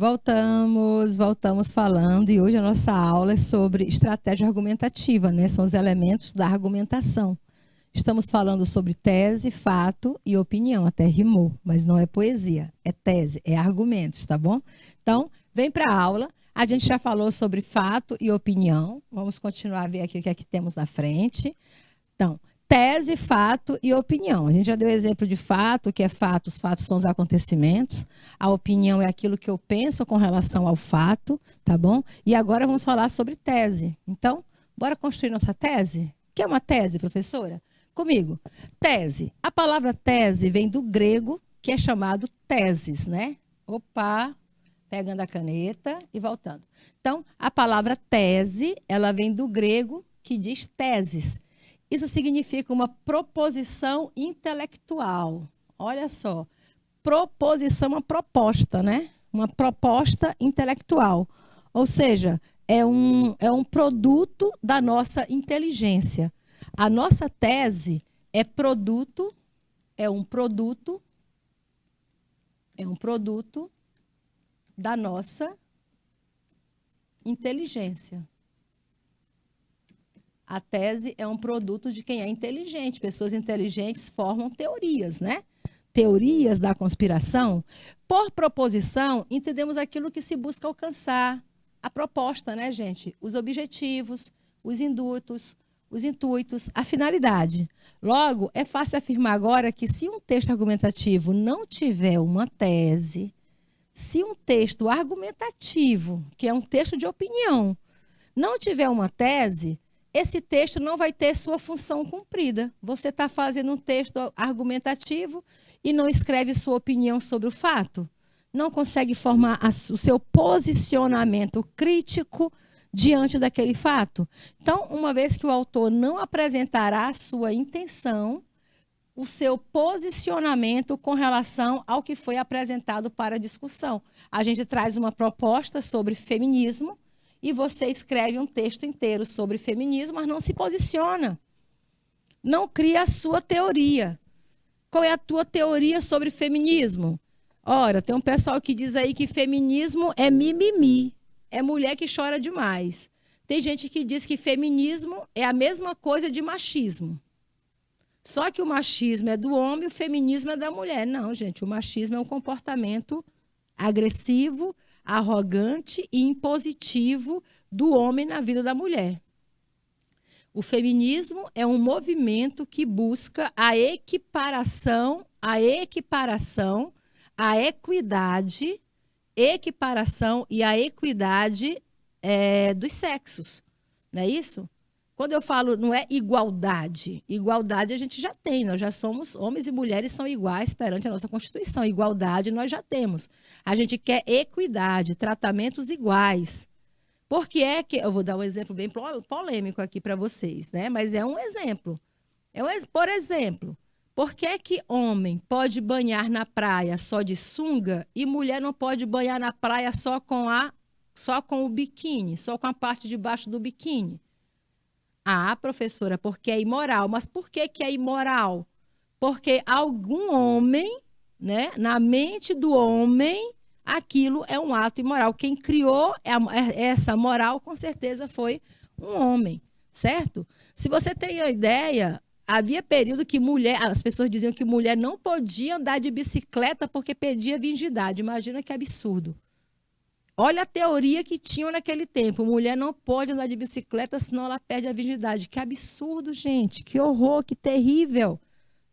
Voltamos falando, e hoje a nossa aula é sobre estratégia argumentativa, né? São os elementos da argumentação. Estamos falando sobre tese, fato e opinião, até rimou, mas não é poesia, é tese, é argumentos, tá bom? Então, vem para a aula, a gente já falou sobre fato e opinião, vamos continuar a ver aqui o que é que temos na frente. Então, tese, fato e opinião. A gente já deu exemplo de fato, que é fato, os fatos são os acontecimentos. A opinião é aquilo que eu penso com relação ao fato, tá bom? E agora vamos falar sobre tese. Então, bora construir nossa tese? O que é uma tese, professora? Comigo. Tese. A palavra tese vem do grego, que é chamado teses, né? Opa, pegando a caneta e voltando. Então, a palavra tese, ela vem do grego, que diz teses. Isso significa uma proposição intelectual. Olha só, proposição é uma proposta, né? Uma proposta intelectual. Ou seja, é um produto da nossa inteligência. A nossa tese é um produto da nossa inteligência. A tese é um produto de quem é inteligente. Pessoas inteligentes formam teorias, né? Teorias da conspiração. Por proposição, entendemos aquilo que se busca alcançar. A proposta, né, gente? Os objetivos, os intuitos, a finalidade. Logo, é fácil afirmar agora que se um texto argumentativo não tiver uma tese, se um texto argumentativo, que é um texto de opinião, não tiver uma tese, esse texto não vai ter sua função cumprida. Você está fazendo um texto argumentativo e não escreve sua opinião sobre o fato? Não consegue formar o seu posicionamento crítico diante daquele fato? Então, uma vez que o autor não apresentará a sua intenção, o seu posicionamento com relação ao que foi apresentado para discussão. A gente traz uma proposta sobre feminismo, e você escreve um texto inteiro sobre feminismo, mas não se posiciona. Não cria a sua teoria. Qual é a tua teoria sobre feminismo? Ora, tem um pessoal que diz aí que feminismo é mimimi, é mulher que chora demais. Tem gente que diz que feminismo é a mesma coisa de machismo. Só que o machismo é do homem e o feminismo é da mulher. Não, gente, o machismo é um comportamento agressivo, arrogante e impositivo do homem na vida da mulher. O feminismo é um movimento que busca a equiparação, a equidade e a equidade dos sexos. Não é isso? Quando eu falo, não é igualdade. Igualdade a gente já tem, nós já somos, homens e mulheres são iguais perante a nossa Constituição. Igualdade nós já temos. A gente quer equidade, tratamentos iguais. Por que é que... Eu vou dar um exemplo bem polêmico aqui para vocês, né? Mas é um exemplo. Por exemplo, por que é que homem pode banhar na praia só de sunga e mulher não pode banhar na praia só com o biquíni, só com a parte de baixo do biquíni? Ah, professora, porque é imoral. Mas por que é imoral? Porque algum homem, né, na mente do homem, aquilo é um ato imoral. Quem criou essa moral, com certeza, foi um homem, certo? Se você tem a ideia, havia período que as pessoas diziam que mulher não podia andar de bicicleta porque perdia virgindade. Imagina que absurdo. Olha a teoria que tinham naquele tempo. Mulher não pode andar de bicicleta, senão ela perde a virgindade. Que absurdo, gente. Que horror, que terrível.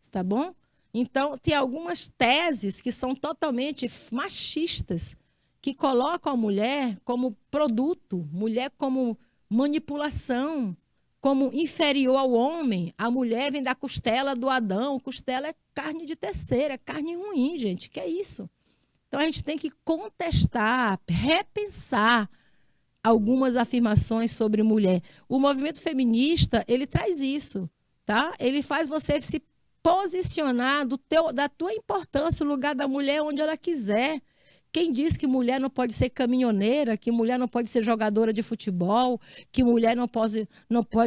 Tá bom? Então, tem algumas teses que são totalmente machistas, que colocam a mulher como produto, mulher como manipulação, como inferior ao homem. A mulher vem da costela do Adão. Costela é carne de terceira, é carne ruim, gente. Que é isso? Então, a gente tem que contestar, repensar algumas afirmações sobre mulher. O movimento feminista, ele traz isso, tá? Ele faz você se posicionar da tua importância, o lugar da mulher onde ela quiser. Quem diz que mulher não pode ser caminhoneira, que mulher não pode ser jogadora de futebol, que mulher não pode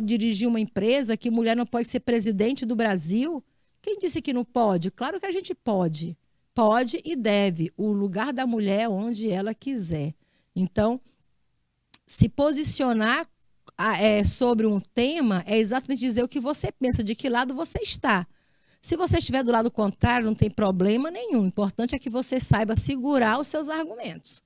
dirigir uma empresa, que mulher não pode ser presidente do Brasil? Quem disse que não pode? Claro que a gente pode. Pode e deve. O lugar da mulher é onde ela quiser. Então, se posicionar sobre um tema é exatamente dizer o que você pensa, de que lado você está. Se você estiver do lado contrário, não tem problema nenhum. O importante é que você saiba segurar os seus argumentos.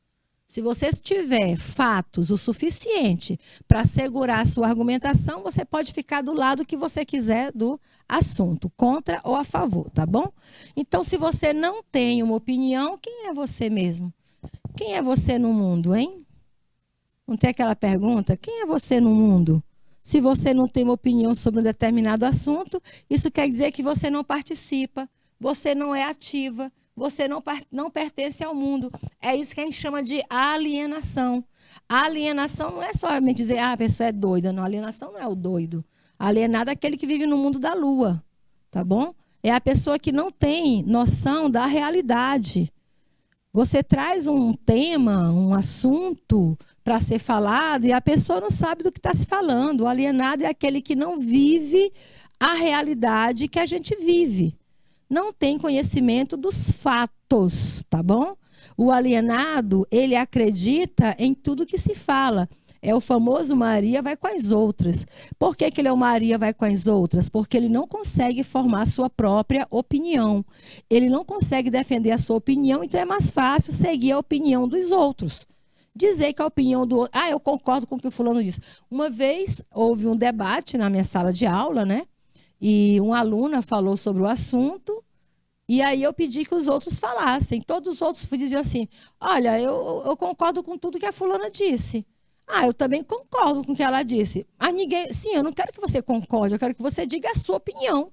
Se você tiver fatos o suficiente para segurar a sua argumentação, você pode ficar do lado que você quiser do assunto, contra ou a favor, tá bom? Então, se você não tem uma opinião, quem é você mesmo? Quem é você no mundo, hein? Não tem aquela pergunta? Quem é você no mundo? Se você não tem uma opinião sobre um determinado assunto, isso quer dizer que você não participa, você não é ativa, você não pertence ao mundo. É isso que a gente chama de alienação. A alienação não é somente dizer, a pessoa é doida. Não, a alienação não é o doido. Alienado é aquele que vive no mundo da lua, tá bom? É a pessoa que não tem noção da realidade. Você traz um tema, um assunto para ser falado e a pessoa não sabe do que está se falando. O alienado é aquele que não vive a realidade que a gente vive. Não tem conhecimento dos fatos, tá bom? O alienado, ele acredita em tudo que se fala. É o famoso Maria vai com as outras. Por que ele é o Maria vai com as outras? Porque ele não consegue formar sua própria opinião. Ele não consegue defender a sua opinião, então é mais fácil seguir a opinião dos outros. Dizer que a opinião do outro... eu concordo com o que o fulano disse. Uma vez houve um debate na minha sala de aula, né? E uma aluna falou sobre o assunto, e aí eu pedi que os outros falassem. Todos os outros diziam assim, olha, eu concordo com tudo que a fulana disse. Eu também concordo com o que ela disse. Mas ninguém... Sim, eu não quero que você concorde, eu quero que você diga a sua opinião.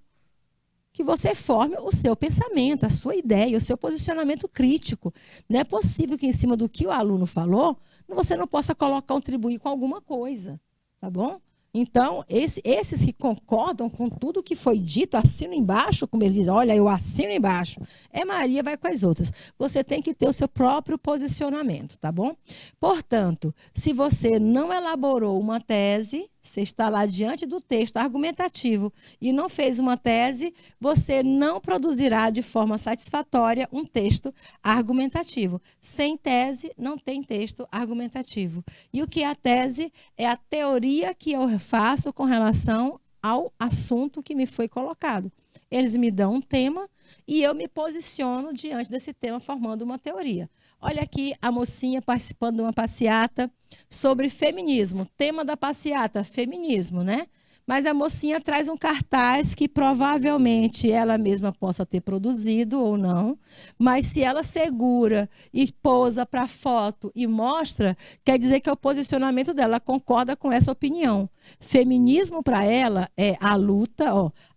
Que você forme o seu pensamento, a sua ideia, o seu posicionamento crítico. Não é possível que em cima do que o aluno falou, você não possa contribuir com alguma coisa, tá bom? Então, esses que concordam com tudo que foi dito, assinam embaixo, como ele diz, olha, eu assino embaixo, Maria vai com as outras. Você tem que ter o seu próprio posicionamento, tá bom? Portanto, se você não elaborou uma tese, você está lá diante do texto argumentativo e não fez uma tese, você não produzirá de forma satisfatória um texto argumentativo. Sem tese, não tem texto argumentativo. E o que é a tese? É a teoria que eu faço com relação ao assunto que me foi colocado. Eles me dão um tema e eu me posiciono diante desse tema formando uma teoria. Olha aqui a mocinha participando de uma passeata sobre feminismo. Tema da passeata, feminismo, né? Mas a mocinha traz um cartaz que provavelmente ela mesma possa ter produzido ou não. Mas se ela segura e pousa para foto e mostra, quer dizer que é o posicionamento dela, ela concorda com essa opinião. Feminismo para ela é a luta,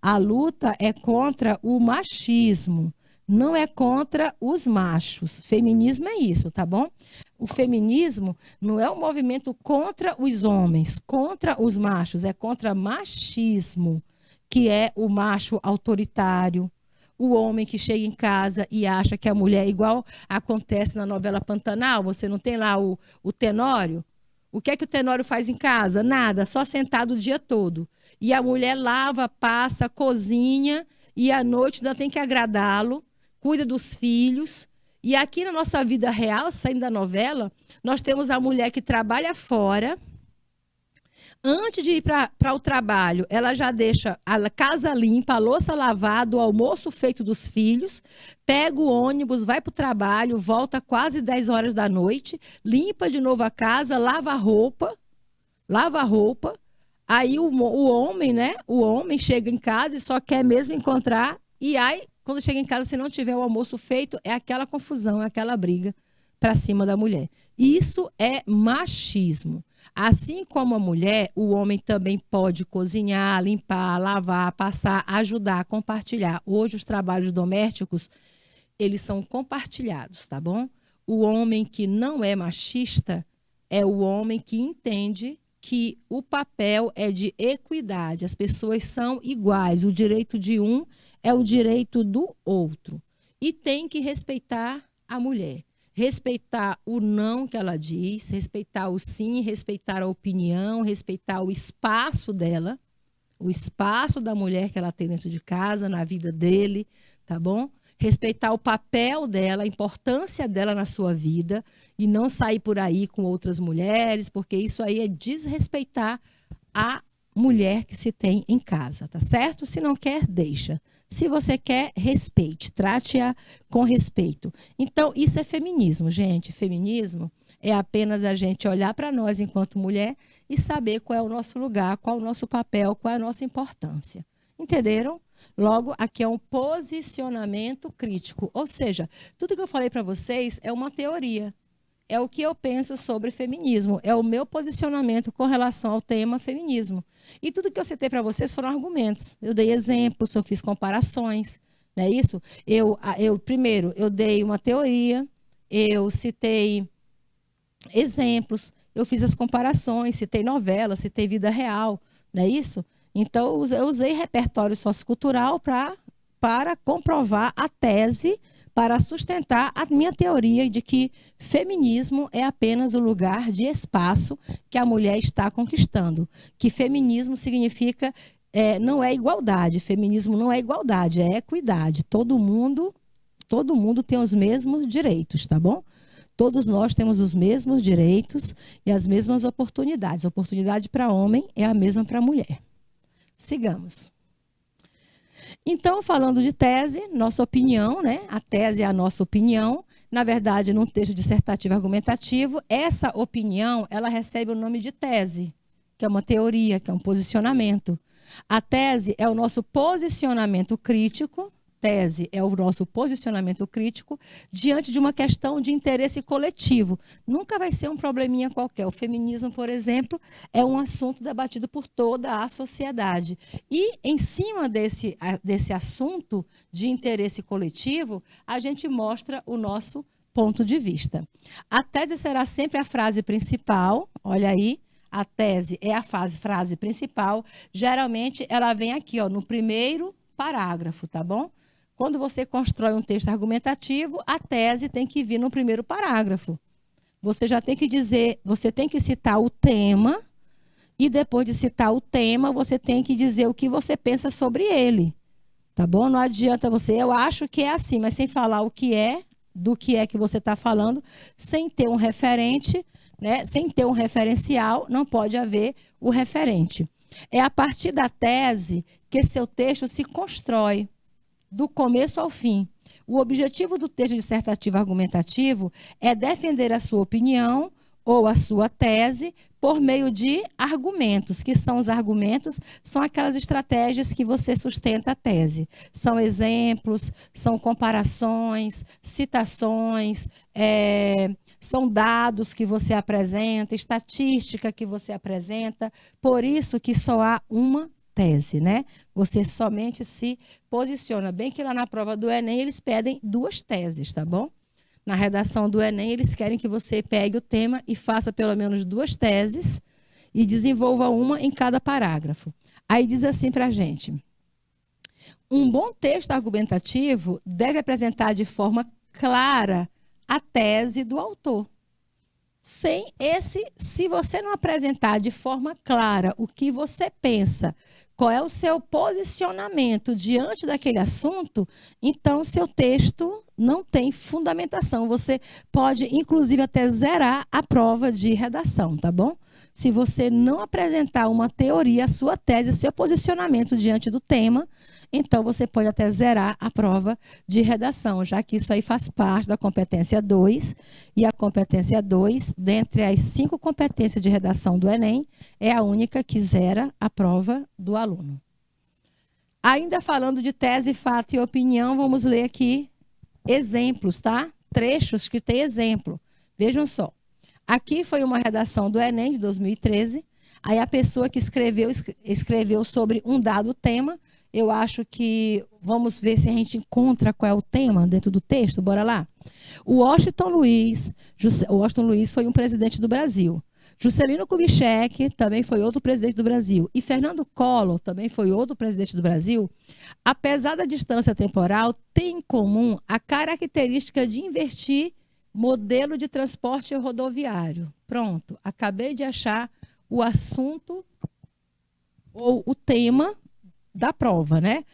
a luta é contra o machismo. Não é contra os machos. Feminismo é isso, tá bom? O feminismo não é um movimento contra os homens, contra os machos, é contra machismo, que é o macho autoritário, o homem que chega em casa e acha que a mulher, igual acontece na novela Pantanal, você não tem lá o Tenório? O que é que o Tenório faz em casa? Nada, só sentado o dia todo. E a mulher lava, passa, cozinha e à noite ainda tem que agradá-lo, cuida dos filhos. E aqui na nossa vida real, saindo da novela, nós temos a mulher que trabalha fora. Antes de ir para o trabalho, ela já deixa a casa limpa, a louça lavada, o almoço feito dos filhos, pega o ônibus, vai para o trabalho, volta quase 10 horas da noite, limpa de novo a casa, lava a roupa. Aí o homem, né? O homem chega em casa e só quer mesmo encontrar. E aí, quando chega em casa, se não tiver o almoço feito, é aquela confusão, é aquela briga para cima da mulher. Isso é machismo. Assim como a mulher, o homem também pode cozinhar, limpar, lavar, passar, ajudar, compartilhar. Hoje os trabalhos domésticos, eles são compartilhados, tá bom? O homem que não é machista é o homem que entende que o papel é de equidade. As pessoas são iguais. O direito de um é o direito do outro. E tem que respeitar a mulher. Respeitar o não que ela diz, respeitar o sim, respeitar a opinião, respeitar o espaço dela, o espaço da mulher que ela tem dentro de casa, na vida dele, tá bom? respeitar o papel dela, a importância dela na sua vida e não sair por aí com outras mulheres, porque isso aí é desrespeitar a mulher que se tem em casa, tá certo? Se não quer, deixa. Se você quer, respeite, trate-a com respeito. Então, isso é feminismo, gente. Feminismo é apenas a gente olhar para nós enquanto mulher e saber qual é o nosso lugar, qual é o nosso papel, qual é a nossa importância. Entenderam? Logo, aqui é um posicionamento crítico. Ou seja, tudo que eu falei para vocês é uma teoria. É o que eu penso sobre feminismo. É o meu posicionamento com relação ao tema feminismo. E tudo que eu citei para vocês foram argumentos. Eu dei exemplos, eu fiz comparações. Não é isso? Primeiro, eu dei uma teoria, eu citei exemplos, eu fiz as comparações, citei novela, citei vida real. Não é isso? Então, eu usei repertório sociocultural para comprovar a tese, para sustentar a minha teoria de que feminismo é apenas o lugar de espaço que a mulher está conquistando. Que feminismo significa, não é igualdade, feminismo não é igualdade, é equidade. Todo mundo tem os mesmos direitos, tá bom? Todos nós temos os mesmos direitos e as mesmas oportunidades. A oportunidade para homem é a mesma para mulher. Sigamos. Então, falando de tese, nossa opinião, né? A tese é a nossa opinião. Na verdade, num texto dissertativo argumentativo, essa opinião, ela recebe o nome de tese, que é uma teoria, que é um posicionamento. A tese é o nosso posicionamento crítico. Tese é o nosso posicionamento crítico diante de uma questão de interesse coletivo. Nunca vai ser um probleminha qualquer. O feminismo, por exemplo, é um assunto debatido por toda a sociedade. E, em cima desse assunto de interesse coletivo, a gente mostra o nosso ponto de vista. A tese será sempre a frase principal, olha aí, a tese é a frase principal. Geralmente, ela vem aqui, ó, no primeiro parágrafo, tá bom? Quando você constrói um texto argumentativo, a tese tem que vir no primeiro parágrafo. Você já tem que dizer, você tem que citar o tema, e depois de citar o tema, você tem que dizer o que você pensa sobre ele. Tá bom? Não adianta você, eu acho que é assim, mas sem falar o que é, do que é que você está falando, sem ter um referente, né? Sem ter um referencial, não pode haver o referente. É a partir da tese que seu texto se constrói, do começo ao fim. O objetivo do texto dissertativo argumentativo é defender a sua opinião ou a sua tese por meio de argumentos. Que são os argumentos? São aquelas estratégias que você sustenta a tese. São exemplos, são comparações, citações, são dados que você apresenta, estatística que você apresenta. Por isso que só há uma tese, né? Você somente se posiciona. Bem que lá na prova do Enem eles pedem 2 teses, tá bom? Na redação do Enem eles querem que você pegue o tema e faça pelo menos 2 teses e desenvolva uma em cada parágrafo. Aí diz assim pra gente: um bom texto argumentativo deve apresentar de forma clara a tese do autor. Se você não apresentar de forma clara o que você pensa, qual é o seu posicionamento diante daquele assunto, então seu texto não tem fundamentação. Você pode, inclusive, até zerar a prova de redação, tá bom? Se você não apresentar uma teoria, a sua tese, seu posicionamento diante do tema, então você pode até zerar a prova de redação, já que isso aí faz parte da competência 2. E a competência 2, dentre as 5 competências de redação do Enem, é a única que zera a prova do aluno. Ainda falando de tese, fato e opinião, vamos ler aqui exemplos, tá? Trechos que tem exemplo. Vejam só. Aqui foi uma redação do Enem de 2013. Aí a pessoa que escreveu sobre um dado tema. Eu acho que vamos ver se a gente encontra qual é o tema dentro do texto. Bora lá. O Washington Luiz foi um presidente do Brasil. Juscelino Kubitschek também foi outro presidente do Brasil. E Fernando Collor também foi outro presidente do Brasil. Apesar da distância temporal, tem em comum a característica de investir modelo de transporte rodoviário. Pronto, acabei de achar o assunto ou o tema da prova, né?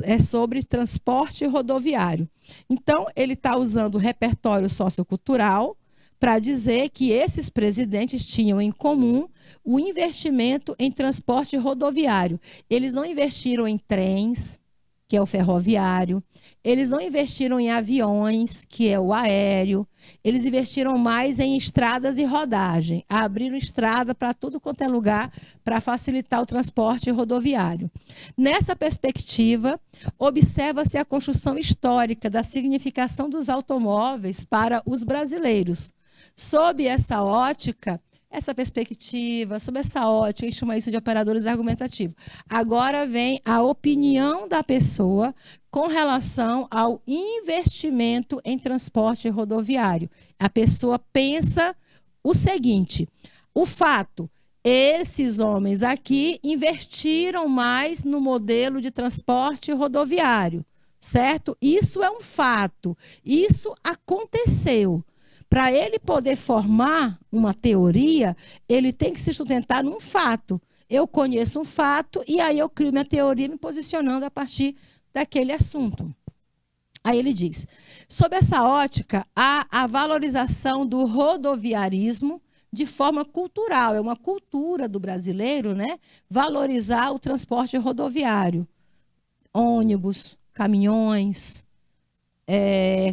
é sobre transporte rodoviário. Então, ele está usando o repertório sociocultural para dizer que esses presidentes tinham em comum o investimento em transporte rodoviário. Eles não investiram em trens, que é o ferroviário, eles não investiram em aviões, que é o aéreo, eles investiram mais em estradas e rodagem, abriram estrada para tudo quanto é lugar para facilitar o transporte rodoviário. Nessa perspectiva, observa-se a construção histórica da significação dos automóveis para os brasileiros. Sob essa ótica, essa perspectiva, sob essa ótica, a gente chama isso de operadores argumentativos. Agora vem a opinião da pessoa com relação ao investimento em transporte rodoviário. A pessoa pensa o seguinte: o fato, esses homens aqui investiram mais no modelo de transporte rodoviário, certo? Isso é um fato, isso aconteceu. Para ele poder formar uma teoria, ele tem que se sustentar num fato. Eu conheço um fato e aí eu crio minha teoria me posicionando a partir daquele assunto. Aí ele diz, sob essa ótica, há a valorização do rodoviarismo de forma cultural. É uma cultura do brasileiro, né? Valorizar o transporte rodoviário. Ônibus, caminhões,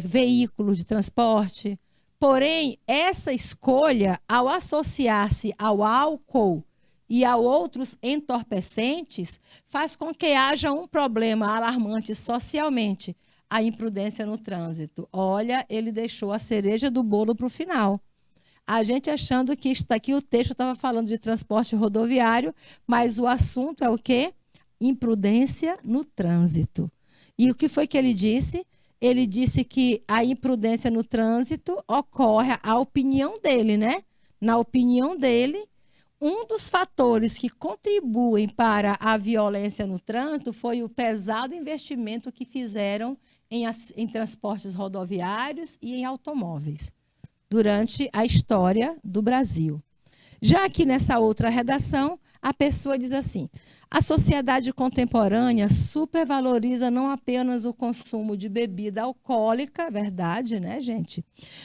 veículos de transporte. Porém, essa escolha, ao associar-se ao álcool e a outros entorpecentes, faz com que haja um problema alarmante socialmente, a imprudência no trânsito. Olha, ele deixou a cereja do bolo para o final. A gente achando que aqui o texto estava falando de transporte rodoviário, mas o assunto é o quê? Imprudência no trânsito. E o que foi que ele disse? Ele disse que a imprudência no trânsito ocorre, a opinião dele, né? Na opinião dele, um dos fatores que contribuem para a violência no trânsito foi o pesado investimento que fizeram em transportes rodoviários e em automóveis durante a história do Brasil. Já aqui nessa outra redação, a pessoa diz assim: a sociedade contemporânea supervaloriza não apenas o consumo de bebida alcoólica, verdade, né, gente?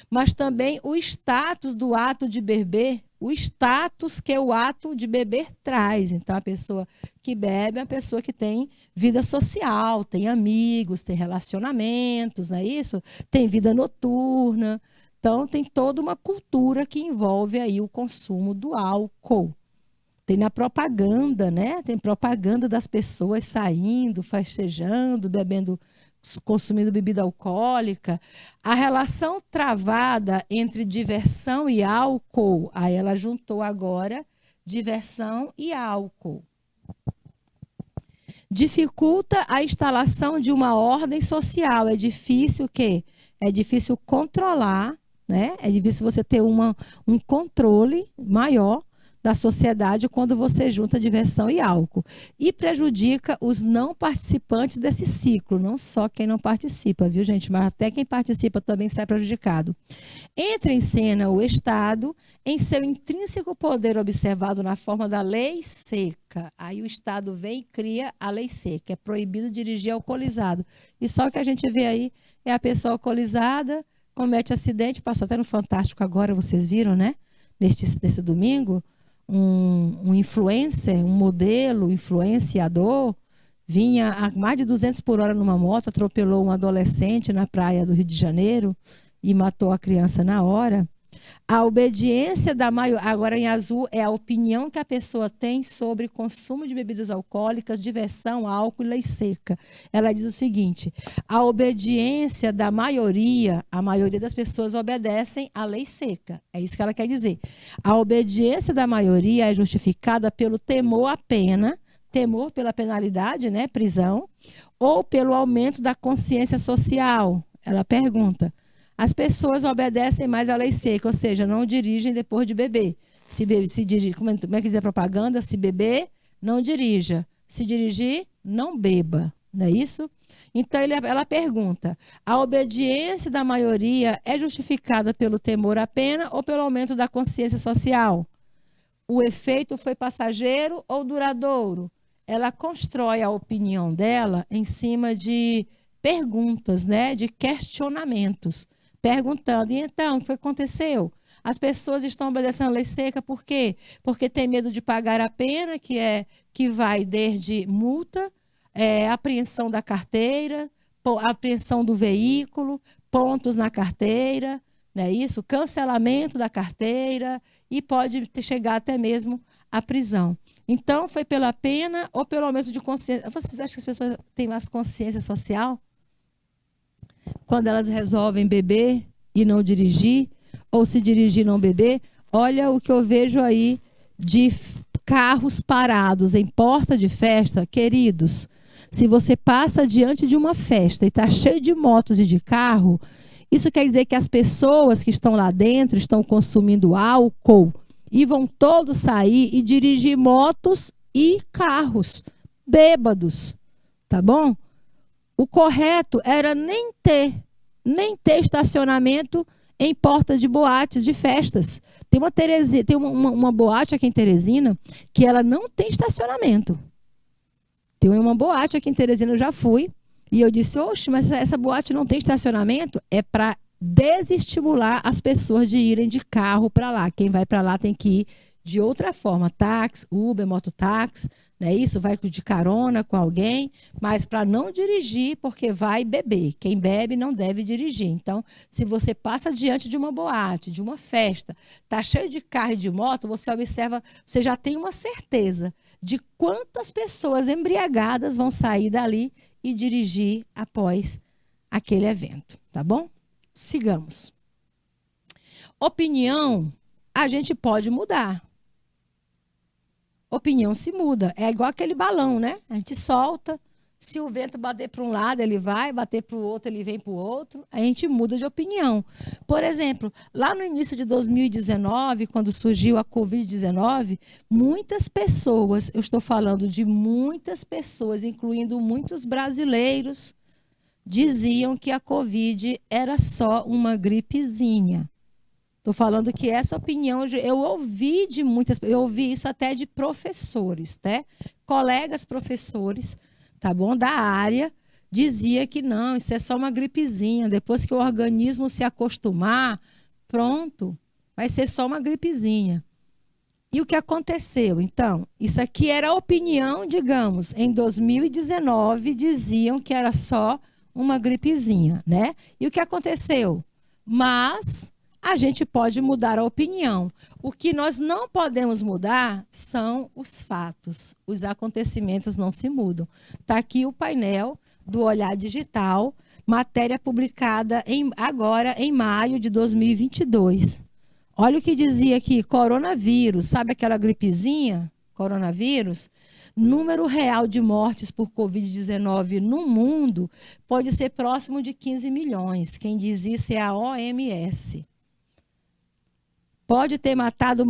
Mas também o status do ato de beber, o status que o ato de beber traz. Então, a pessoa que bebe é a pessoa que tem vida social, tem amigos, tem relacionamentos, não é isso? Tem vida noturna. Então, tem toda uma cultura que envolve aí o consumo do álcool. Tem na propaganda, né? Tem propaganda das pessoas saindo, festejando, bebendo, consumindo bebida alcoólica. A relação travada entre diversão e álcool, aí ela juntou agora diversão e álcool. Dificulta a instalação de uma ordem social. É difícil o quê? É difícil controlar, né? É difícil você ter um controle maior da sociedade quando você junta diversão e álcool. E prejudica os não participantes desse ciclo, não só quem não participa, viu, gente? Mas até quem participa também sai prejudicado. Entra em cena o Estado em seu intrínseco poder observado na forma da lei seca. Aí o Estado vem e cria a lei seca. É proibido dirigir alcoolizado. E só o que a gente vê aí é a pessoa alcoolizada, comete acidente, passou até no Fantástico agora, vocês viram, né? Nesse domingo, um influencer, um modelo, influenciador, vinha a mais de 200 por hora numa moto, atropelou um adolescente na praia do Rio de Janeiro e matou a criança na hora. A obediência da maioria, agora em azul, é a opinião que a pessoa tem sobre consumo de bebidas alcoólicas, diversão, álcool e lei seca. Ela diz o seguinte: a obediência da maioria, a maioria das pessoas obedecem à lei seca. É isso que ela quer dizer. A obediência da maioria é justificada pelo temor à pena, temor pela penalidade, né, prisão, ou pelo aumento da consciência social. Ela pergunta: as pessoas obedecem mais à lei seca, ou seja, não dirigem depois de beber. Como é que diz a propaganda? Se beber, não dirija. Se dirigir, não beba. Não é isso? Então, ela pergunta: a obediência da maioria é justificada pelo temor à pena ou pelo aumento da consciência social? O efeito foi passageiro ou duradouro? ela constrói a opinião dela em cima de perguntas, né, de questionamentos, perguntando, e então, o que aconteceu? As pessoas estão obedecendo a lei seca por quê? Porque tem medo de pagar a pena, que vai desde multa, apreensão da carteira, apreensão do veículo, pontos na carteira, né, isso, cancelamento da carteira, e pode chegar até mesmo à prisão. Então, foi pela pena ou pelo aumento de consciência? Vocês acham que as pessoas têm mais consciência social quando elas resolvem beber e não dirigir? Ou se dirigir e não beber? Olha o que eu vejo aí de carros parados em porta de festa. Queridos, se você passa diante de uma festa e está cheio de motos e de carro, isso quer dizer que as pessoas que estão lá dentro estão consumindo álcool e vão todos sair e dirigir motos e carros bêbados, tá bom? O correto era nem ter estacionamento em porta de boates de festas. Tem uma boate aqui em Teresina que ela não tem estacionamento. Tem uma boate aqui em Teresina, eu já fui, e eu disse, oxe, mas essa boate não tem estacionamento? É para desestimular as pessoas de irem de carro para lá. Quem vai para lá tem que ir de outra forma, táxi, Uber, mototáxi, né? Isso, vai de carona com alguém, mas para não dirigir, porque vai beber. Quem bebe não deve dirigir. Então, se você passa diante de uma boate, de uma festa, tá cheio de carro e de moto, você observa, você já tem uma certeza de quantas pessoas embriagadas vão sair dali e dirigir após aquele evento, tá bom? Sigamos. Opinião, a gente pode mudar. Opinião se muda. É igual aquele balão, né? A gente solta. Se o vento bater para um lado, ele vai, bater para o outro, ele vem para o outro. A gente muda de opinião. Por exemplo, lá no início de 2019, quando surgiu a Covid-19, muitas pessoas, eu estou falando de muitas pessoas, incluindo muitos brasileiros, diziam que a Covid era só uma gripezinha. Estou falando que essa opinião, eu ouvi de muitas, eu ouvi isso até de professores, né? Colegas professores, tá bom, da área, dizia que não, isso é só uma gripezinha, depois que o organismo se acostumar, pronto, vai ser só uma gripezinha. E o que aconteceu? Então, isso aqui era a opinião, digamos, em 2019 diziam que era só uma gripezinha, né? E o que aconteceu? Mas a gente pode mudar a opinião. O que nós não podemos mudar são os fatos. Os acontecimentos não se mudam. Está aqui o painel do Olhar Digital, matéria publicada agora em maio de 2022. Olha o que dizia aqui, coronavírus, sabe aquela gripezinha? Coronavírus? Número real de mortes por Covid-19 no mundo pode ser próximo de 15 milhões. Quem diz isso é a OMS. Pode ter matado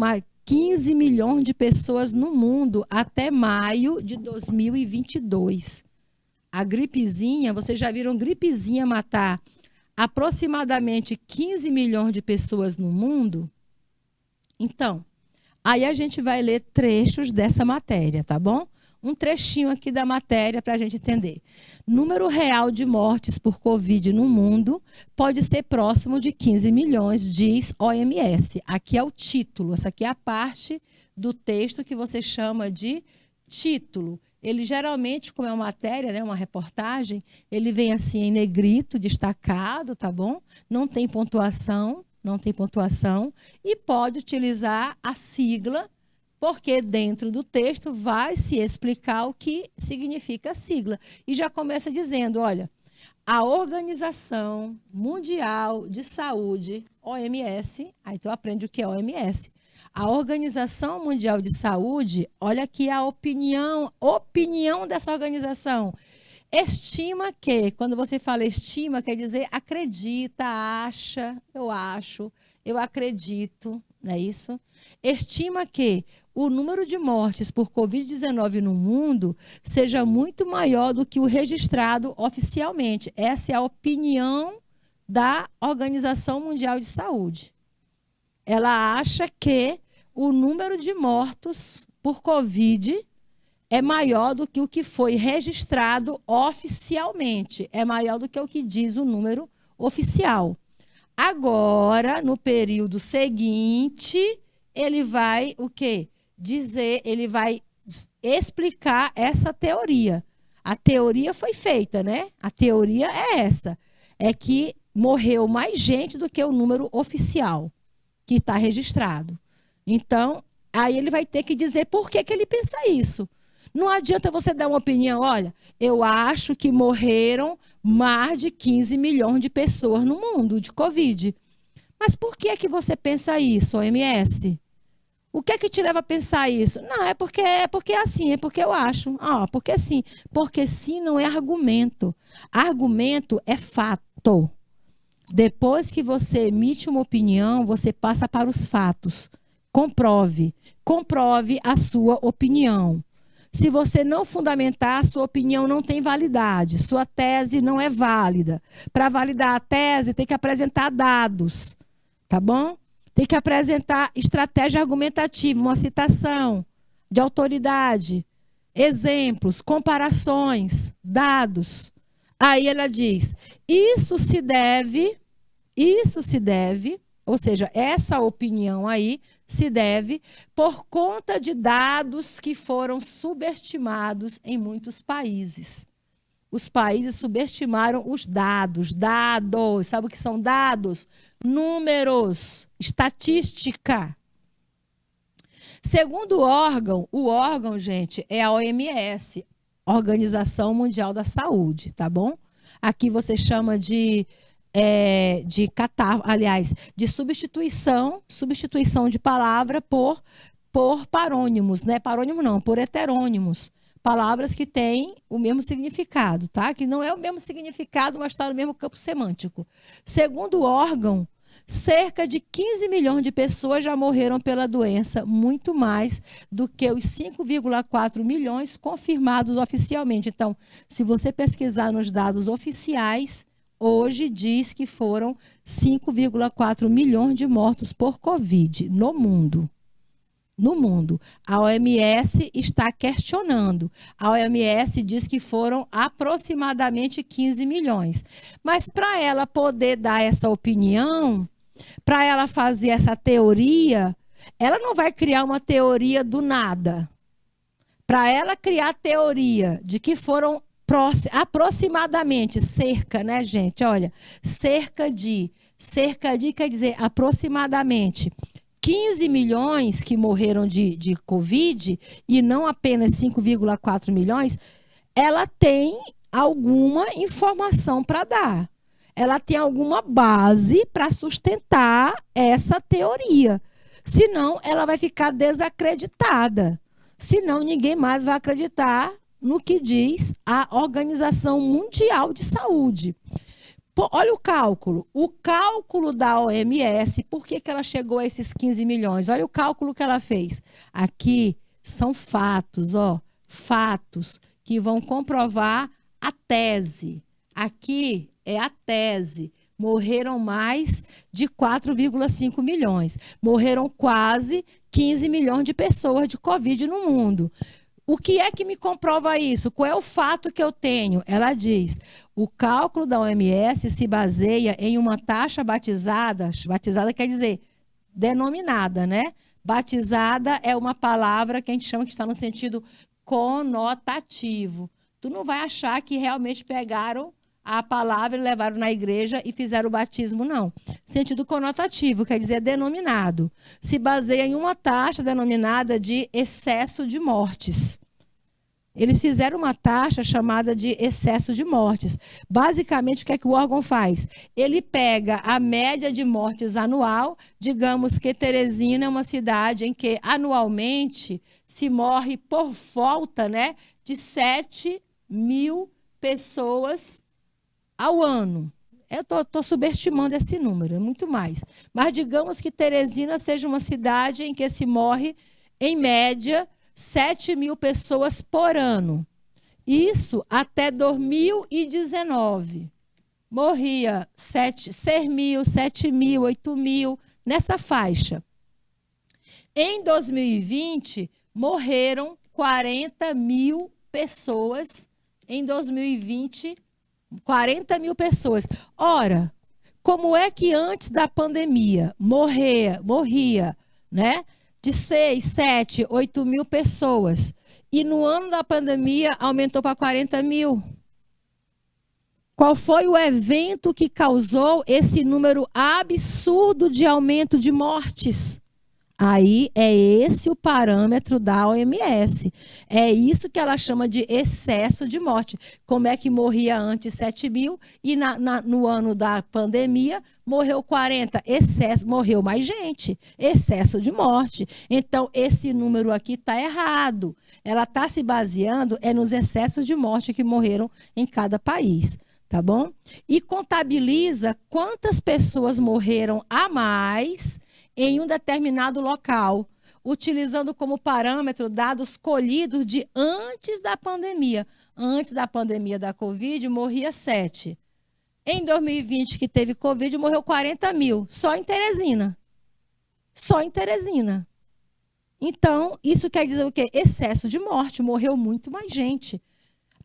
15 milhões de pessoas no mundo até maio de 2022. A gripezinha, vocês já viram gripezinha matar aproximadamente 15 milhões de pessoas no mundo? Então, aí a gente vai ler trechos dessa matéria, tá bom? Um trechinho aqui da matéria para a gente entender. Número real de mortes por Covid no mundo pode ser próximo de 15 milhões, diz OMS. Aqui é o título, essa aqui é a parte do texto que você chama de título. Ele geralmente, como é uma matéria, né, uma reportagem, ele vem assim em negrito, destacado, tá bom? Não tem pontuação, e pode utilizar a sigla, porque dentro do texto vai se explicar o que significa a sigla. E já começa dizendo, olha, a Organização Mundial de Saúde, OMS, aí tu aprende o que é OMS. A Organização Mundial de Saúde, olha aqui a opinião dessa organização. Estima que, quando você fala estima, quer dizer acredita, acha, eu acho, eu acredito, não é isso? Estima que o número de mortes por Covid-19 no mundo seja muito maior do que o registrado oficialmente. Essa é a opinião da Organização Mundial de Saúde. Ela acha que o número de mortos por Covid é maior do que o que foi registrado oficialmente. É maior do que o que diz o número oficial. Agora, no período seguinte, ele vai o quê? Dizer, ele vai explicar essa teoria. A teoria foi feita, né? A teoria é essa. É que morreu mais gente do que o número oficial que está registrado. Então, aí ele vai ter que dizer por que ele pensa isso. Não adianta você dar uma opinião, olha, eu acho que morreram mais de 15 milhões de pessoas no mundo de Covid. Mas por que você pensa isso, OMS? O que é que te leva a pensar isso? Não, é porque é assim, é porque eu acho. Porque sim. Porque sim não é argumento. Argumento é fato. Depois que você emite uma opinião, você passa para os fatos. Comprove. Comprove a sua opinião. Se você não fundamentar, a sua opinião não tem validade. Sua tese não é válida. Para validar a tese, tem que apresentar dados. Tá bom? Tem que apresentar estratégia argumentativa, uma citação de autoridade, exemplos, comparações, dados. Aí ela diz, isso se deve, ou seja, essa opinião aí se deve por conta de dados que foram subestimados em muitos países. Os países subestimaram os dados. Dados, sabe o que são dados? Números, estatística. Segundo o órgão, gente, é a OMS, Organização Mundial da Saúde, tá bom? Aqui você chama de substituição de palavra por parônimos, né? Parônimo não, por heterônimos. Palavras que têm o mesmo significado, tá? Que não é o mesmo significado, mas está no mesmo campo semântico. Segundo o órgão, cerca de 15 milhões de pessoas já morreram pela doença, muito mais do que os 5,4 milhões confirmados oficialmente. Então, se você pesquisar nos dados oficiais, hoje diz que foram 5,4 milhões de mortos por Covid no mundo. No mundo. A OMS está questionando. A OMS diz que foram aproximadamente 15 milhões. Mas para ela poder dar essa opinião, para ela fazer essa teoria, ela não vai criar uma teoria do nada. Para ela criar a teoria de que foram aproximadamente, cerca, né, gente? Olha, cerca de quer dizer aproximadamente 15 milhões que morreram de Covid e não apenas 5,4 milhões, ela tem alguma informação para dar. Ela tem alguma base para sustentar essa teoria. Senão, ela vai ficar desacreditada. Senão, ninguém mais vai acreditar no que diz a Organização Mundial de Saúde. Olha o cálculo da OMS, por que ela chegou a esses 15 milhões? Olha o cálculo que ela fez. Aqui são fatos, fatos que vão comprovar a tese. Aqui é a tese. Morreram mais de 4,5 milhões. Morreram quase 15 milhões de pessoas de Covid no mundo. O que é que me comprova isso? Qual é o fato que eu tenho? Ela diz, o cálculo da OMS se baseia em uma taxa batizada quer dizer denominada, né? Batizada é uma palavra que a gente chama que está no sentido conotativo. Tu não vai achar que realmente pegaram a palavra e levaram na igreja e fizeram o batismo, não. Sentido conotativo, quer dizer denominado. Se baseia em uma taxa denominada de excesso de mortes. Eles fizeram uma taxa chamada de excesso de mortes. Basicamente, o que é que o órgão faz? Ele pega a média de mortes anual, digamos que Teresina é uma cidade em que anualmente se morre por volta, né, de 7 mil pessoas ao ano. Eu estou subestimando esse número, é muito mais. Mas digamos que Teresina seja uma cidade em que se morre, em média, 7 mil pessoas por ano. Isso até 2019. Morria 6 mil, 7 mil, 8 mil, nessa faixa. Em 2020, morreram 40 mil pessoas em 2020. 40 mil pessoas. Ora, como é que antes da pandemia morria, né, de 6, 7, 8 mil pessoas, e no ano da pandemia aumentou para 40 mil? Qual foi o evento que causou esse número absurdo de aumento de mortes? Aí é esse o parâmetro da OMS. É isso que ela chama de excesso de morte. Como é que morria antes 7 mil e no ano da pandemia morreu 40? Excesso, morreu mais gente. Excesso de morte. Então, esse número aqui está errado. Ela está se baseando nos excessos de morte que morreram em cada país. Tá bom? E contabiliza quantas pessoas morreram a mais em um determinado local, utilizando como parâmetro dados colhidos de antes da pandemia. Antes da pandemia da Covid, morria 7. Em 2020, que teve Covid, morreu 40 mil, só em Teresina. Só em Teresina. Então, isso quer dizer o quê? Excesso de morte, morreu muito mais gente.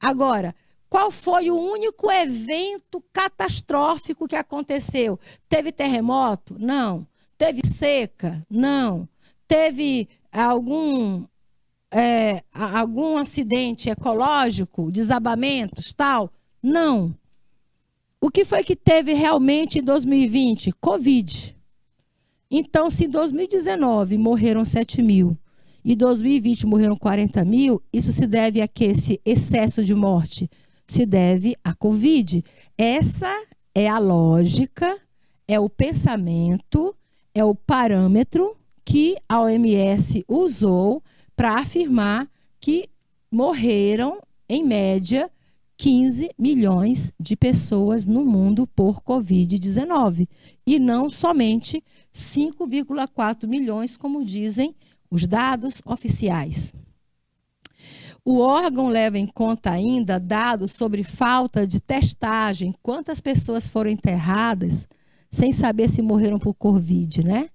Agora, qual foi o único evento catastrófico que aconteceu? Teve terremoto? Não. Teve seca? Não. Teve algum acidente ecológico, desabamentos, tal? Não. O que foi que teve realmente em 2020? Covid. Então, se em 2019 morreram 7 mil e em 2020 morreram 40 mil, isso se deve a que esse excesso de morte? Se deve à Covid. Essa é a lógica, é o pensamento, é o parâmetro que a OMS usou para afirmar que morreram, em média, 15 milhões de pessoas no mundo por Covid-19. E não somente 5,4 milhões, como dizem os dados oficiais. O órgão leva em conta ainda dados sobre falta de testagem, quantas pessoas foram enterradas sem saber se morreram por Covid, né?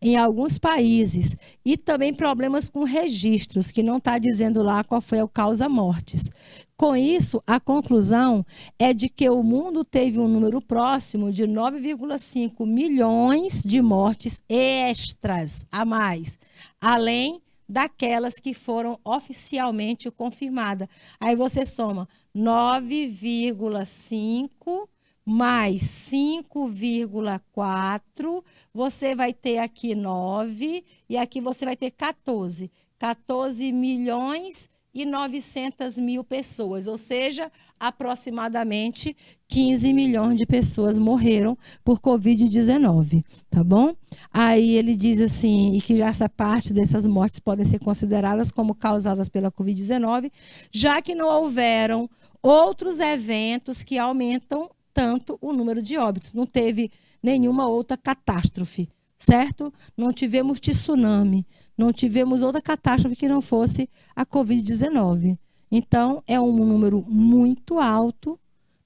Em alguns países. E também problemas com registros, que não está dizendo lá qual foi a causa-mortes. Com isso, a conclusão é de que o mundo teve um número próximo de 9,5 milhões de mortes extras a mais, além daquelas que foram oficialmente confirmadas. Aí você soma 9,5 mais 5,4, você vai ter aqui 9, e aqui você vai ter 14. 14 milhões e 900 mil pessoas, ou seja, aproximadamente 15 milhões de pessoas morreram por Covid-19, tá bom? Aí ele diz assim, e que essa parte dessas mortes podem ser consideradas como causadas pela Covid-19, já que não houveram outros eventos que aumentam tanto o número de óbitos. Não teve nenhuma outra catástrofe, certo? Não tivemos tsunami, não tivemos outra catástrofe que não fosse a Covid-19. Então, é um número muito alto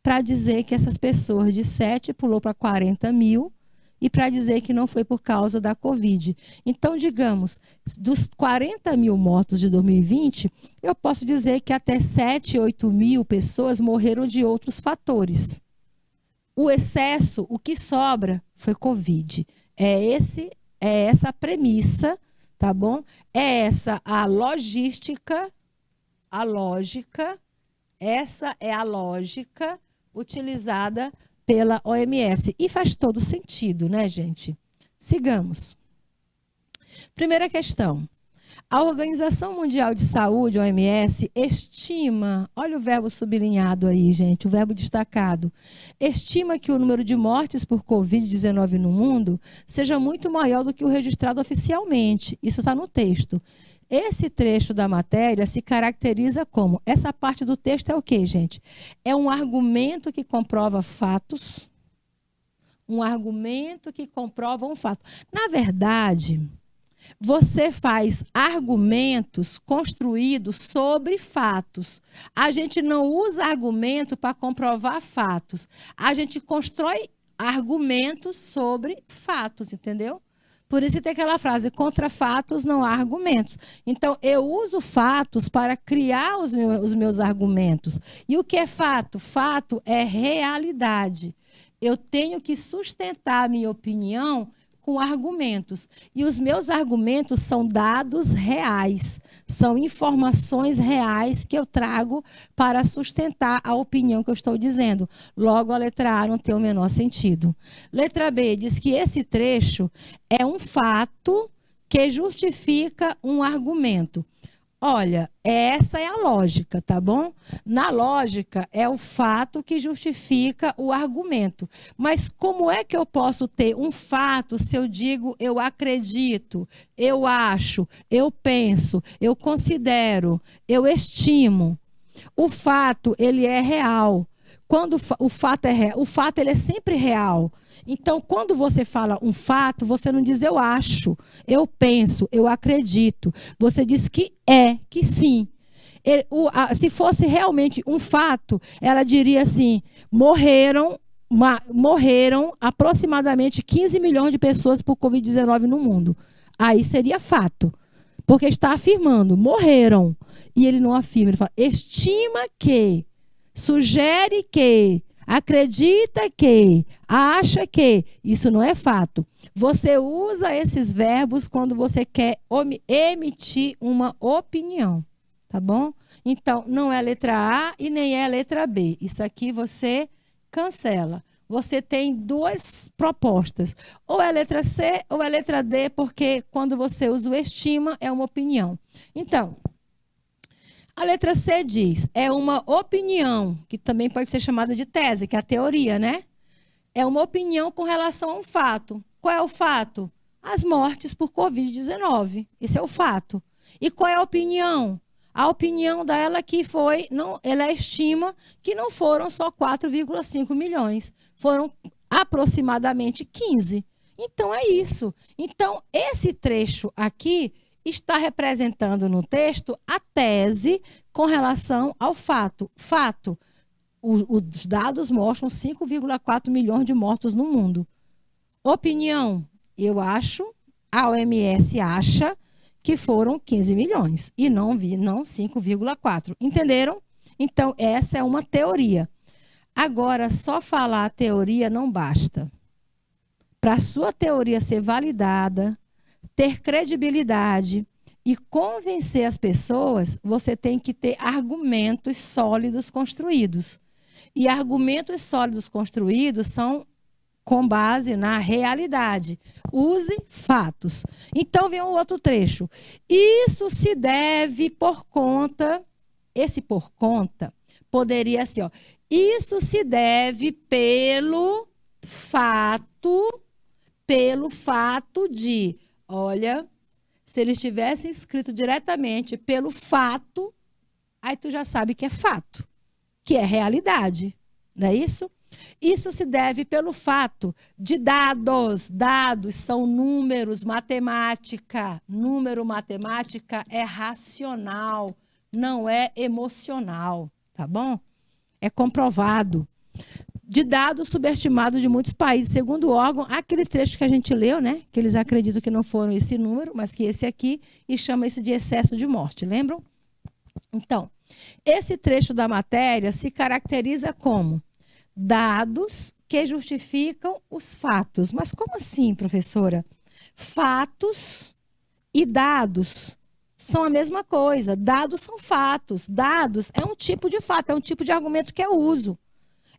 para dizer que essas pessoas de 7 pulou para 40 mil e para dizer que não foi por causa da Covid. Então, digamos, dos 40 mil mortos de 2020, eu posso dizer que até 7, 8 mil pessoas morreram de outros fatores. O excesso, o que sobra, foi Covid. É essa a premissa, tá bom? É essa a logística, a lógica, essa é a lógica utilizada pela OMS. E faz todo sentido, né, gente? Sigamos. Primeira questão. A Organização Mundial de Saúde, OMS, estima, olha o verbo sublinhado aí, gente, o verbo destacado, estima que o número de mortes por Covid-19 no mundo seja muito maior do que o registrado oficialmente. Isso está no texto. Esse trecho da matéria se caracteriza como, essa parte do texto é o quê, gente? É um argumento que comprova fatos, um argumento que comprova um fato. Na verdade, você faz argumentos construídos sobre fatos. A gente não usa argumento para comprovar fatos. A gente constrói argumentos sobre fatos, entendeu? Por isso que tem aquela frase, contra fatos não há argumentos. Então, eu uso fatos para criar os meus argumentos. E o que é fato? Fato é realidade. Eu tenho que sustentar a minha opinião com argumentos. E os meus argumentos são dados reais, são informações reais que eu trago para sustentar a opinião que eu estou dizendo. Logo, a letra A não tem o menor sentido. Letra B diz que esse trecho é um fato que justifica um argumento. Olha, essa é a lógica, tá bom? Na lógica, é o fato que justifica o argumento. Mas como é que eu posso ter um fato se eu digo eu acredito, eu acho, eu penso, eu considero, eu estimo? O fato, ele é real. Quando o fato é real, o fato ele é sempre real. Então, quando você fala um fato, você não diz eu acho, eu penso, eu acredito. Você diz que sim. Se fosse realmente um fato, ela diria assim, morreram aproximadamente 15 milhões de pessoas por Covid-19 no mundo. Aí seria fato. Porque está afirmando, morreram. E ele não afirma, ele fala, estima que, sugere que, acredita que, acha que. Isso não é fato. Você usa esses verbos quando você quer emitir uma opinião, tá bom? Então, não é a letra A e nem é a letra B. Isso aqui você cancela. Você tem duas propostas. Ou é a letra C ou é a letra D, porque quando você usa o estima, é uma opinião. Então, a letra C diz, é uma opinião, que também pode ser chamada de tese, que é a teoria, né? É uma opinião com relação a um fato. Qual é o fato? As mortes por Covid-19. Esse é o fato. E qual é a opinião? A opinião dela que foi, ela estima que não foram só 4,5 milhões, foram aproximadamente 15. Então é isso. Então esse trecho aqui está representando no texto a tese com relação ao fato. Fato, os dados mostram 5,4 milhões de mortos no mundo. Opinião, eu acho, a OMS acha que foram 15 milhões e não 5,4. Entenderam? Então, essa é uma teoria. Agora, só falar a teoria não basta. Para a sua teoria ser validada, ter credibilidade e convencer as pessoas, você tem que ter argumentos sólidos construídos. E argumentos sólidos construídos são com base na realidade. Use fatos. Então, vem um outro trecho. Isso se deve por conta, esse por conta poderia ser, isso se deve pelo fato de, olha, se eles tivessem escrito diretamente pelo fato, aí tu já sabe que é fato, que é realidade, não é isso? Isso se deve pelo fato de dados. Dados são números, matemática. Número, matemática é racional, não é emocional, tá bom? É comprovado. De dados subestimados de muitos países, segundo o órgão, aquele trecho que a gente leu, né? Que eles acreditam que não foram esse número, mas que esse aqui, e chama isso de excesso de morte, lembram? Então, esse trecho da matéria se caracteriza como dados que justificam os fatos. Mas como assim, professora? Fatos e dados são a mesma coisa. Dados são fatos. Dados é um tipo de fato, é um tipo de argumento que eu uso.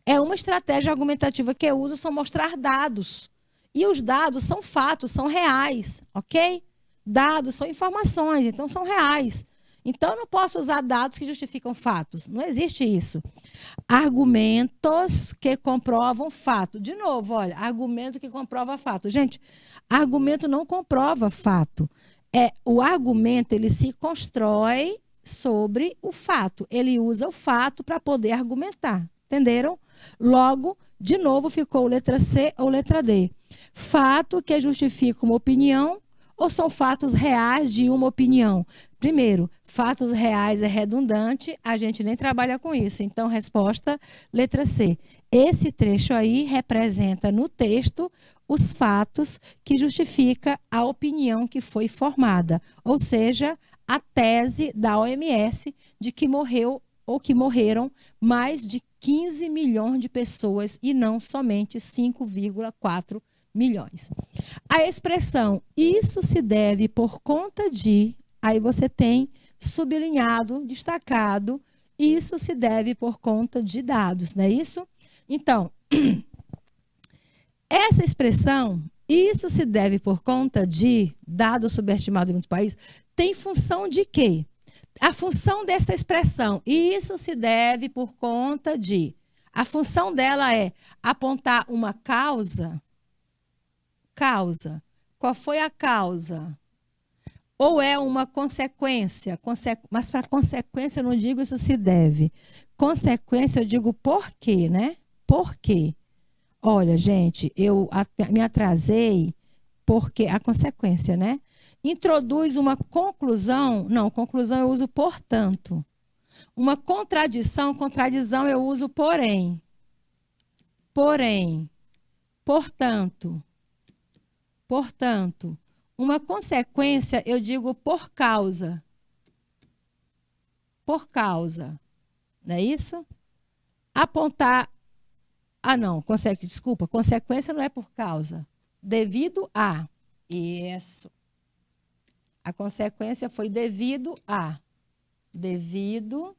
É uma estratégia argumentativa que eu uso, são mostrar dados. E os dados são fatos, são reais, ok? Dados são informações, então são reais. Então, eu não posso usar dados que justificam fatos. Não existe isso. Argumentos que comprovam fato. De novo, olha, argumento que comprova fato. Gente, argumento não comprova fato. O argumento, ele se constrói sobre o fato. Ele usa o fato para poder argumentar. Entenderam? Logo, de novo, ficou letra C ou letra D. Fato que justifica uma opinião ou são fatos reais de uma opinião? Primeiro, fatos reais é redundante, a gente nem trabalha com isso. Então, resposta, letra C. Esse trecho aí representa no texto os fatos que justifica a opinião que foi formada, ou seja, a tese da OMS de que morreu ou que morreram mais de 15 milhões de pessoas e não somente 5,4 milhões. A expressão "isso se deve por conta de", aí você tem sublinhado, destacado, "isso se deve por conta de dados", não é isso? Então, essa expressão, "isso se deve por conta de dados subestimados em muitos países", tem função de quê? A função dessa expressão, "isso se deve por conta de", a função dela é apontar uma causa. Causa. Qual foi a causa? Ou é uma consequência? Mas para consequência eu não digo "isso se deve". Consequência eu digo por quê, né? Por quê? Olha, gente, eu me atrasei porque a consequência, né? Introduz uma conclusão. Não, conclusão eu uso portanto. Uma contradição eu uso porém. Porém. Portanto. Portanto. Uma consequência eu digo por causa. Por causa. Não é isso? Apontar. Ah, não. Desculpa. Consequência não é por causa. Devido a. Isso. A consequência foi devido a. Devido.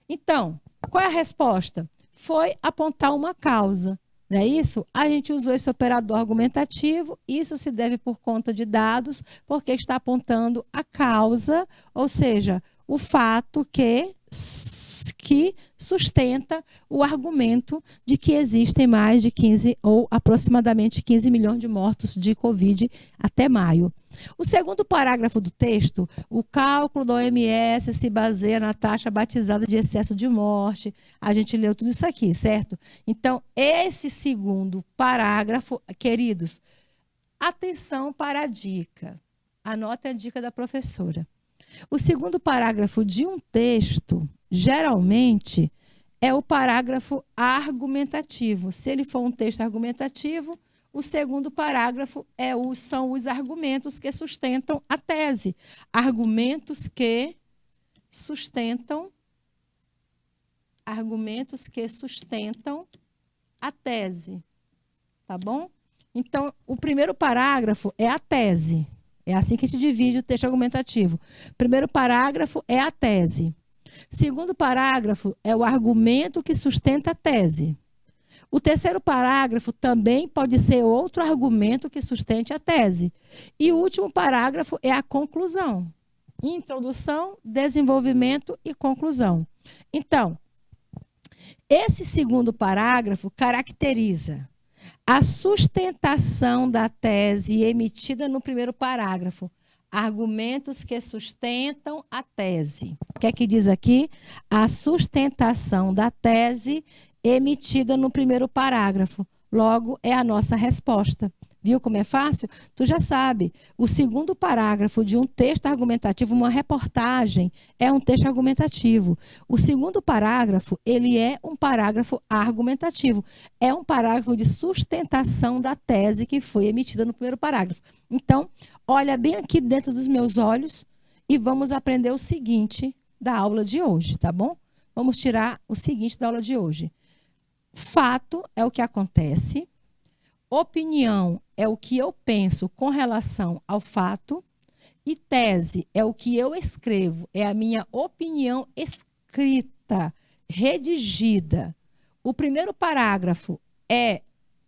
Então, qual é a resposta? Foi apontar uma causa. Não é isso? A gente usou esse operador argumentativo. Isso se deve por conta de dados, porque está apontando a causa, ou seja, o fato que sustenta o argumento de que existem mais de 15 ou aproximadamente 15 milhões de mortos de Covid até maio. O segundo parágrafo do texto, o cálculo da OMS se baseia na taxa batizada de excesso de morte. A gente leu tudo isso aqui, certo? Então, esse segundo parágrafo, queridos, atenção para a dica. Anotem a dica da professora. O segundo parágrafo de um texto, geralmente, é o parágrafo argumentativo. Se ele for um texto argumentativo, o segundo parágrafo são os argumentos que sustentam a tese. Argumentos que sustentam a tese. Tá bom? Então, o primeiro parágrafo é a tese. É assim que se divide o texto argumentativo. Primeiro parágrafo é a tese. Segundo parágrafo é o argumento que sustenta a tese. O terceiro parágrafo também pode ser outro argumento que sustente a tese. E o último parágrafo é a conclusão. Introdução, desenvolvimento e conclusão. Então, esse segundo parágrafo caracteriza a sustentação da tese emitida no primeiro parágrafo. Argumentos que sustentam a tese. O que é que diz aqui? A sustentação da tese emitida no primeiro parágrafo. Logo, é a nossa resposta. Viu como é fácil? Tu já sabe, o segundo parágrafo de um texto argumentativo, uma reportagem, é um texto argumentativo. O segundo parágrafo, ele é um parágrafo argumentativo. É um parágrafo de sustentação da tese que foi emitida no primeiro parágrafo. Então, olha bem aqui dentro dos meus olhos e vamos aprender o seguinte da aula de hoje, tá bom? Vamos tirar o seguinte da aula de hoje. Fato é o que acontece. Opinião é o que eu penso com relação ao fato. E tese é o que eu escrevo, é a minha opinião escrita, redigida. O primeiro parágrafo é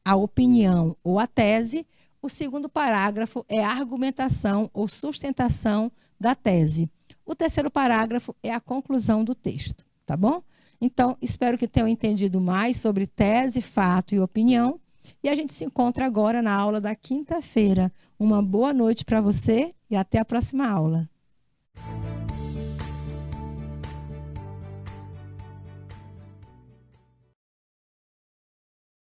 a opinião ou a tese. O segundo parágrafo é a argumentação ou sustentação da tese. O terceiro parágrafo é a conclusão do texto, tá bom? Então, espero que tenham entendido mais sobre tese, fato e opinião. E a gente se encontra agora na aula da quinta-feira. Uma boa noite para você e até a próxima aula.